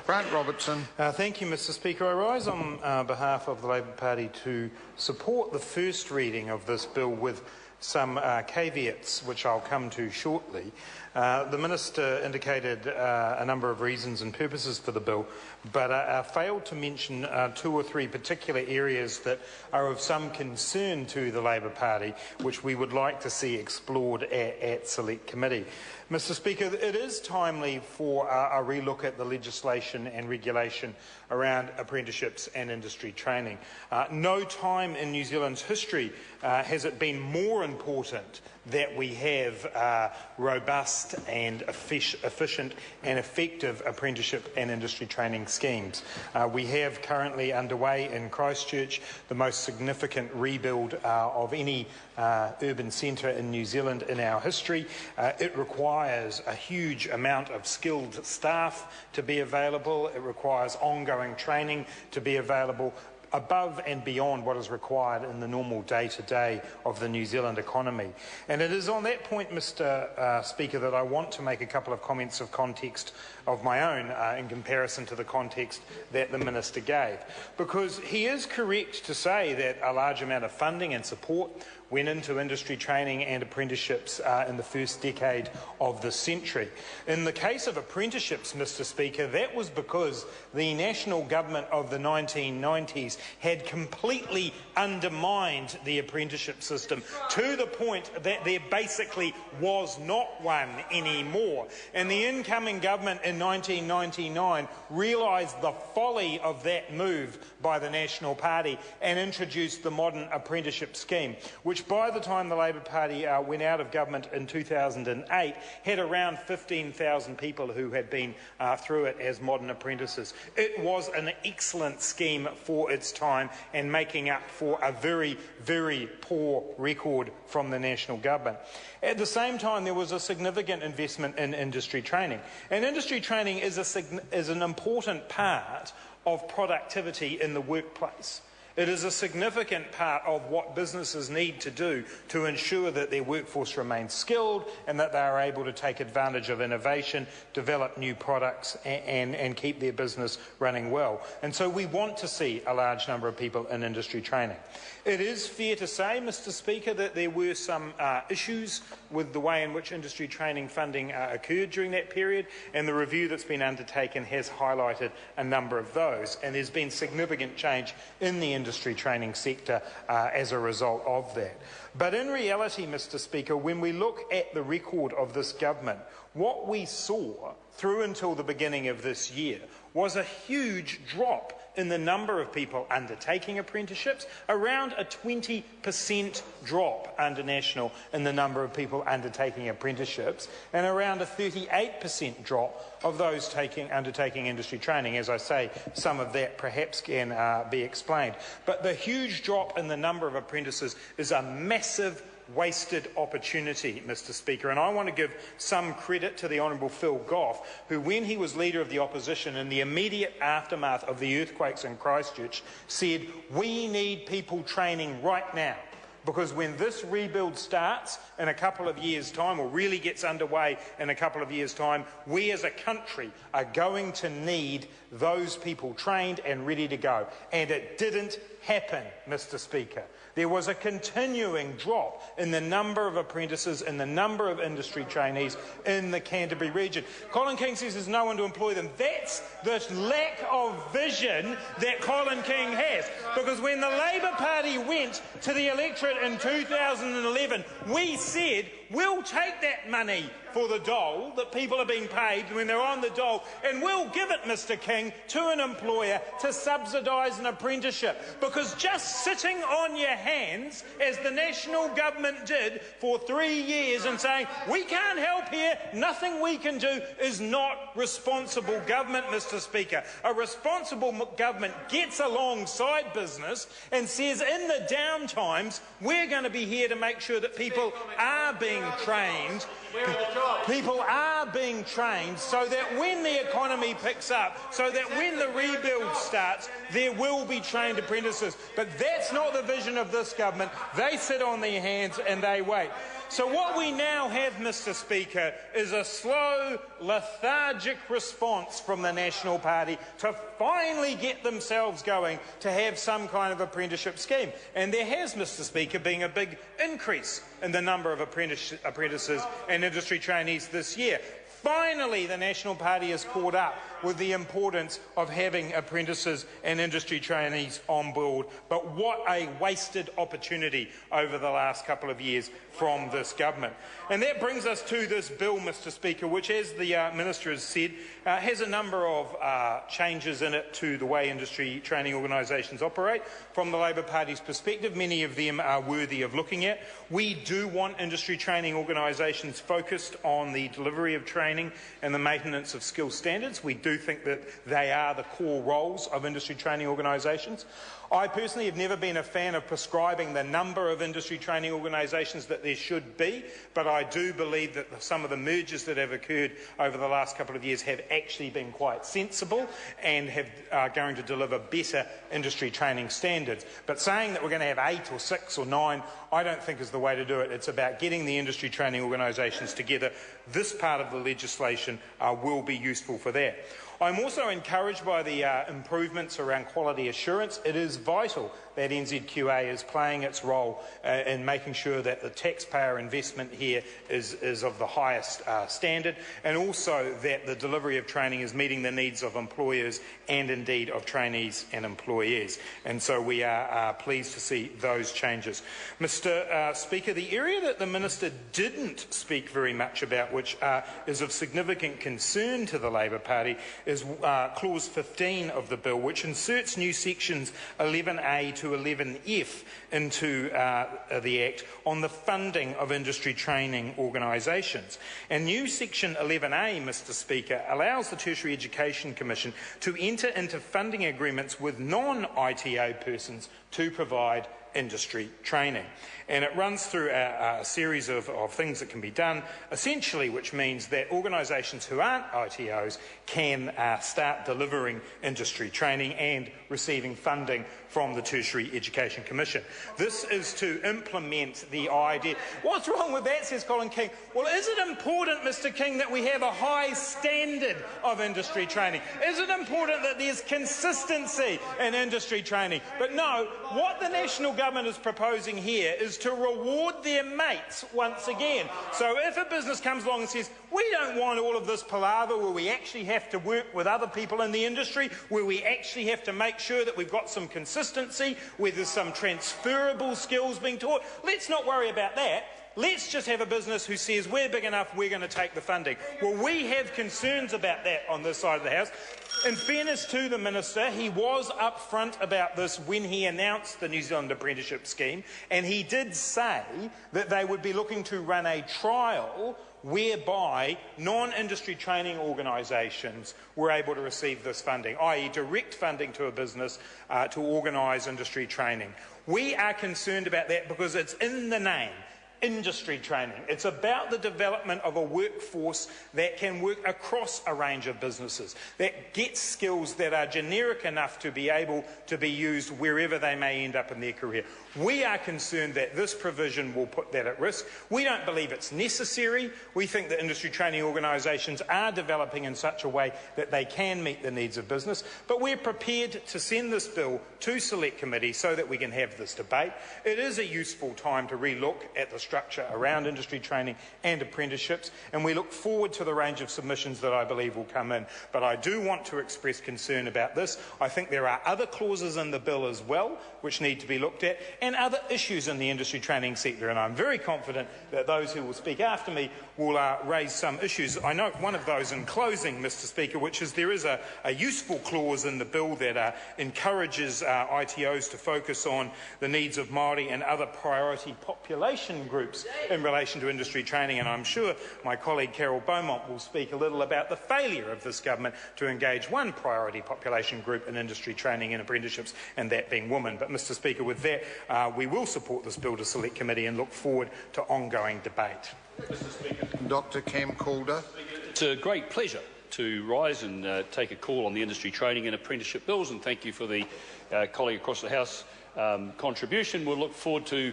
Grant Robertson. Thank you, Mr Speaker. I rise on behalf of the Labour Party to support the first reading of this bill with some caveats which I'll come to shortly. The Minister indicated a number of reasons and purposes for the bill, but failed to mention two or three particular areas that are of some concern to the Labour Party, which we would like to see explored at Select Committee. Mr Speaker, it is timely for a relook at the legislation and regulation around apprenticeships and industry training. No time in New Zealand's history has it been more important that we have robust and efficient and effective apprenticeship and industry training schemes. We have currently underway in Christchurch the most significant rebuild of any urban centre in New Zealand in our history. It requires a huge amount of skilled staff to be available. It requires ongoing training to be available, above and beyond what is required in the normal day-to-day of the New Zealand economy. And it is on that point, Mr Speaker, that I want to make a couple of comments of context of my own in comparison to the context that the Minister gave. Because he is correct to say that a large amount of funding and support went into industry training and apprenticeships in the first decade of the century. In the case of apprenticeships, Mr Speaker, that was because the national government of the 1990s had completely undermined the apprenticeship system to the point that there basically was not one anymore. And the incoming government in 1999 realised the folly of that move by the National Party and introduced the modern apprenticeship scheme, which by the time the Labour Party went out of government in 2008 had around 15,000 people who had been through it as modern apprentices. It was an excellent scheme for its time and making up for a very, very poor record from the national government. At the same time, there was a significant investment in industry training. And industry training is an important part of productivity in the workplace. It is a significant part of what businesses need to do to ensure that their workforce remains skilled and that they are able to take advantage of innovation, develop new products and keep their business running well. And so we want to see a large number of people in industry training. It is fair to say, Mr Speaker, that there were some issues with the way in which industry training funding occurred during that period, and the review that's been undertaken has highlighted a number of those. And there's been significant change in the industry training sector as a result of that. But in reality, Mr Speaker, when we look at the record of this government, what we saw through until the beginning of this year was a huge drop in the number of people undertaking apprenticeships, around a 20% drop under national in the number of people undertaking apprenticeships, and around a 38% drop of those undertaking industry training. As I say, some of that perhaps can be explained. But the huge drop in the number of apprentices is a massive wasted opportunity, Mr Speaker, and I want to give some credit to the Honourable Phil Goff, who, when he was Leader of the Opposition in the immediate aftermath of the earthquakes in Christchurch, said, "We need people training right now, because when this rebuild starts in a couple of years' time, or really gets underway in a couple of years' time, we as a country are going to need those people trained and ready to go." And it didn't happen, Mr Speaker. There was a continuing drop in the number of apprentices and the number of industry trainees in the Canterbury region. Colin King says there's no one to employ them. That's the lack of vision that Colin King has. Because when the Labour Party went to the electorate in 2011, we said, we'll take that money for the dole that people are being paid when they're on the dole, and we'll give it, Mr King, to an employer to subsidise an apprenticeship. Because just sitting on your hands, as the national government did for 3 years, and saying, we can't help here, nothing we can do, is not responsible government, Mr Speaker. A responsible government gets alongside business and says, in the down times, we're going to be here to make sure that people are being trained. People are being trained so that when the economy picks up, so that when the rebuild starts, there will be trained apprentices. But that's not the vision of this government. They sit on their hands and they wait. So what we now have, Mr. Speaker, is a slow, lethargic response from the National Party to finally get themselves going to have some kind of apprenticeship scheme. And there has, Mr. Speaker, been a big increase in the number of apprentices and industry trainees this year. Finally, the National Party has caught up with the importance of having apprentices and industry trainees on board. But what a wasted opportunity over the last couple of years from this government. And that brings us to this bill, Mr. Speaker, which, as the Minister has said, has a number of changes in it to the way industry training organisations operate. From the Labor Party's perspective, many of them are worthy of looking at. We do want industry training organisations focused on the delivery of training and the maintenance of skill standards. We do think that they are the core roles of industry training organisations. I personally have never been a fan of prescribing the number of industry training organisations that there should be, but I do believe that some of the mergers that have occurred over the last couple of years have actually been quite sensible and are going to deliver better industry training standards. But saying that we're going to have 8 or 6 or 9, I don't think is the way to do it. It's about getting the industry training organisations together. This part of the legislation will be useful for that. I'm also encouraged by the improvements around quality assurance. It is vital that NZQA is playing its role in making sure that the taxpayer investment here is of the highest standard, and also that the delivery of training is meeting the needs of employers and indeed of trainees and employees. And so we are pleased to see those changes. Mr. Speaker, the area that the Minister didn't speak very much about, which is of significant concern to the Labor Party, is Clause 15 of the bill, which inserts new sections 11A to 11F into the Act on the funding of industry training organisations. And new Section 11A, Mr. Speaker, allows the Tertiary Education Commission to enter into funding agreements with non-ITO persons to provide industry training. And it runs through a series of things that can be done, essentially, which means that organisations who aren't ITOs can start delivering industry training and receiving funding from the Tertiary Education Commission. This is to implement the idea. What's wrong with that, says Colin King? Well, is it important, Mr. King, that we have a high standard of industry training? Is it important that there's consistency in industry training? But no, what the National Government is proposing here is to reward their mates once again. So if a business comes along and says, we don't want all of this palaver where we actually have to work with other people in the industry, where we actually have to make sure that we've got some consistency, where there's some transferable skills being taught, let's not worry about that. Let's just have a business who says, we're big enough, we're going to take the funding. Well, we have concerns about that on this side of the House. In fairness to the Minister, he was upfront about this when he announced the New Zealand Apprenticeship Scheme, and he did say that they would be looking to run a trial whereby non-industry training organisations were able to receive this funding, i.e. direct funding to a business to organise industry training. We are concerned about that because it's in the name. Industry training. It's about the development of a workforce that can work across a range of businesses, that gets skills that are generic enough to be able to be used wherever they may end up in their career. We are concerned that this provision will put that at risk. We don't believe it's necessary. We think that industry training organisations are developing in such a way that they can meet the needs of business, but we're prepared to send this bill to Select Committee so that we can have this debate. It is a useful time to re-look at the structure around industry training and apprenticeships, and we look forward to the range of submissions that I believe will come in. But I do want to express concern about this. I think there are other clauses in the bill as well which need to be looked at, and other issues in the industry training sector, and I'm very confident that those who will speak after me will raise some issues. I note one of those in closing, Mr. Speaker, which is there is a useful clause in the bill that encourages ITOs to focus on the needs of Māori and other priority population groups in relation to industry training, and I'm sure my colleague Carol Beaumont will speak a little about the failure of this government to engage one priority population group in industry training and apprenticeships, and that being women. But, Mr. Speaker, with that, we will support this bill to Select Committee and look forward to ongoing debate. Mr. Speaker. Dr. Cam Calder. It's a great pleasure to rise and take a call on the industry training and apprenticeship bills, and thank you for the colleague across the House contribution. We'll look forward to